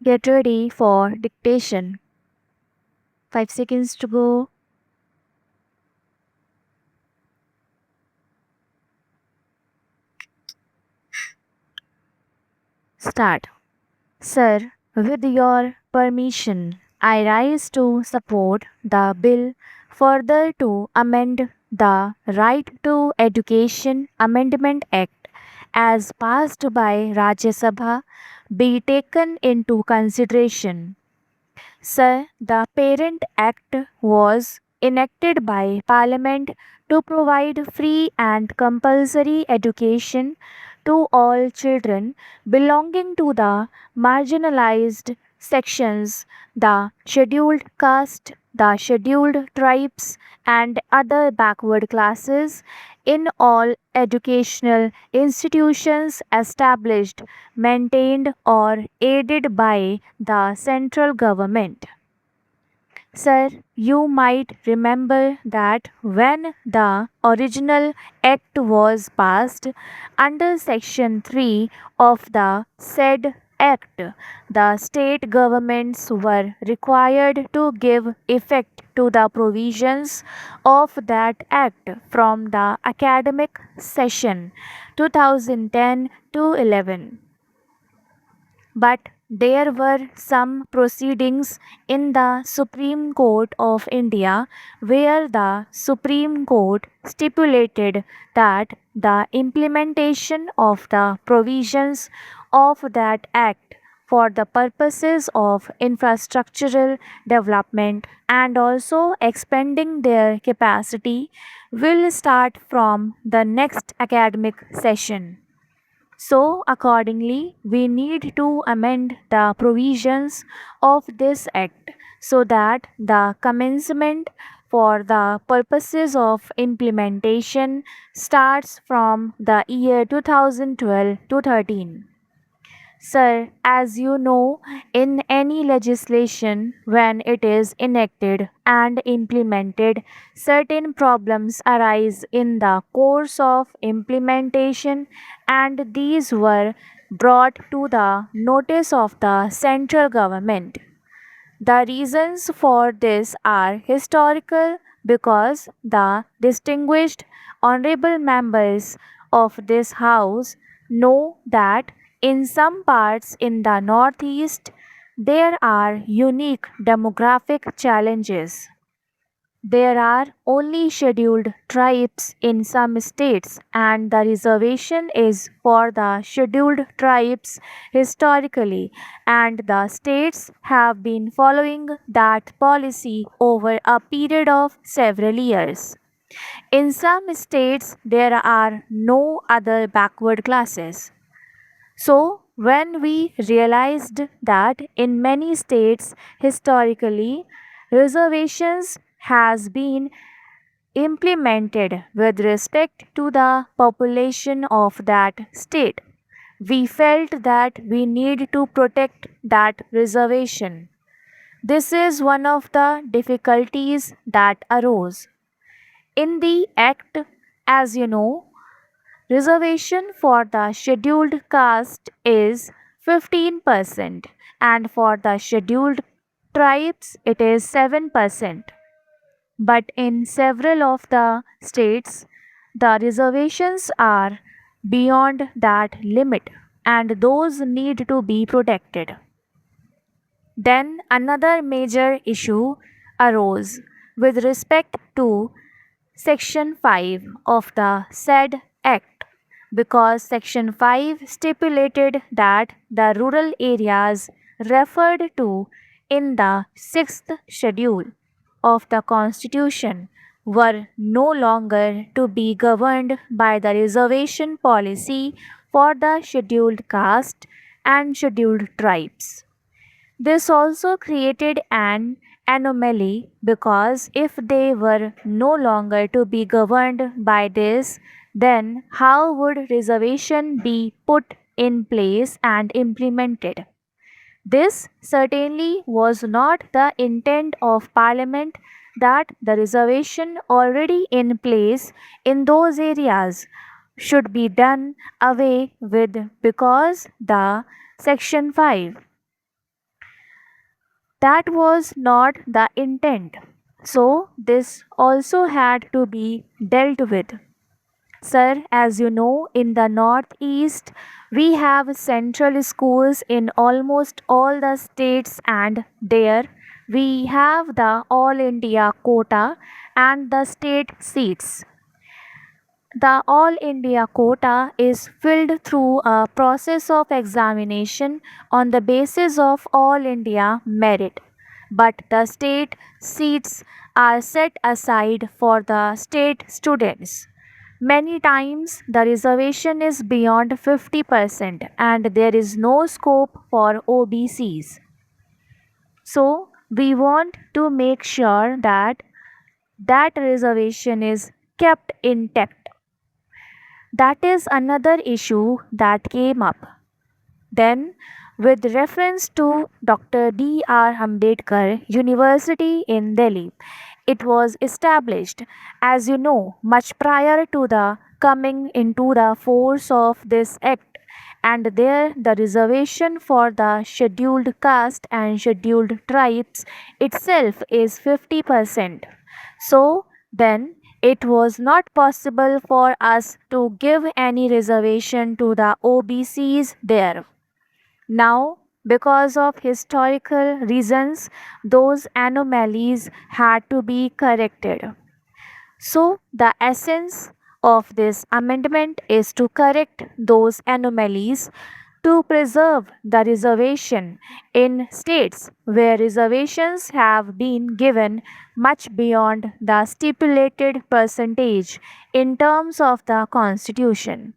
Get ready for dictation. 5 seconds to go. Start. Sir, with your permission, I rise to support the bill further to amend the Right to Education Amendment Act as passed by Rajya Sabha be taken into consideration. Sir, the Parent Act was enacted by Parliament to provide free and compulsory education to all children belonging to the marginalized sections, the scheduled caste, the scheduled tribes, and other backward classes in all educational institutions established, maintained, or aided by the central government. Sir, you might remember that when the original Act was passed under Section 3 of the said Act, the state governments were required to give effect to the provisions of that Act from the academic session 2010 to 11. But there were some proceedings in the Supreme Court of India where the Supreme Court stipulated that the implementation of the provisions of that Act for the purposes of infrastructural development and also expanding their capacity will start from the next academic session. So, accordingly, we need to amend the provisions of this Act so that the commencement for the purposes of implementation starts from the year 2012 to 13. Sir, as you know, in any legislation, when it is enacted and implemented, certain problems arise in the course of implementation, and these were brought to the notice of the central government. The reasons for this are historical because the distinguished honorable members of this house know that in some parts in the northeast there are unique demographic challenges. There are only scheduled tribes in some states, and the reservation is for the scheduled tribes historically, and the states have been following that policy over a period of several years. In some states, there are no other backward classes. So, when we realized that in many states historically reservations has been implemented with respect to the population of that state, we felt that we need to protect that reservation. This is one of the difficulties that arose. In the Act, as you know, reservation for the scheduled caste is 15% and for the scheduled tribes it is 7%. But in several of the states, the reservations are beyond that limit and those need to be protected. Then another major issue arose with respect to Section 5 of the said Act because Section 5 stipulated that the rural areas referred to in the 6th schedule of the Constitution were no longer to be governed by the reservation policy for the scheduled caste and scheduled tribes. This also created an anomaly because if they were no longer to be governed by this, then how would reservation be put in place and implemented? This certainly was not the intent of Parliament that the reservation already in place in those areas should be done away with because the Section 5 That was not the intent. So, this also had to be dealt with. Sir, as you know, in the Northeast, we have central schools in almost all the states, and there we have the All India quota and the state seats. The All India quota is filled through a process of examination on the basis of All India merit, but the state seats are set aside for the state students. Many times the reservation is beyond 50% and there is no scope for OBCs. So, we want to make sure that that reservation is kept intact. That is another issue that came up. Then, with reference to Dr. B.R. Ambedkar University in Delhi, it was established, as you know, much prior to the coming into the force of this act, and there the reservation for the scheduled caste and scheduled tribes itself is 50%. So then it was not possible for us to give any reservation to the OBCs there. Now, because of historical reasons, those anomalies had to be corrected. So, the essence of this amendment is to correct those anomalies to preserve the reservation in states where reservations have been given much beyond the stipulated percentage in terms of the Constitution.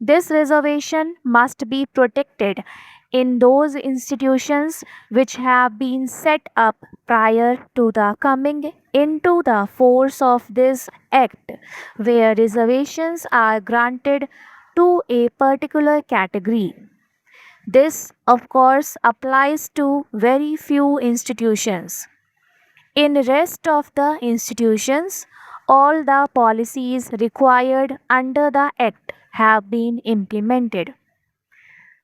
This reservation must be protected in those institutions which have been set up prior to the coming into the force of this act, where reservations are granted to a particular category. This, of course, applies to very few institutions. In rest of the institutions, all the policies required under the Act have been implemented.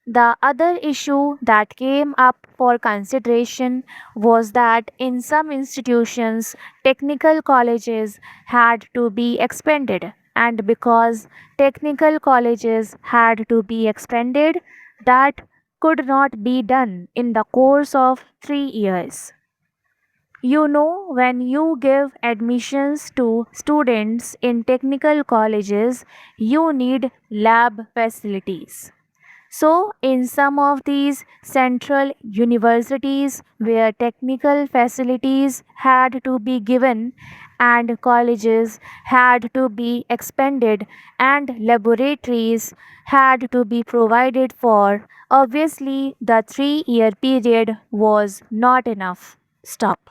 The other issue that came up for consideration was that in some institutions, technical colleges had to be expanded, and because technical colleges had to be expanded, that could not be done in the course of 3 years. You know, when you give admissions to students in technical colleges, you need lab facilities. So, in some of these central universities where technical facilities had to be given and colleges had to be expanded and laboratories had to be provided for, obviously the 3 year period was not enough. Stop.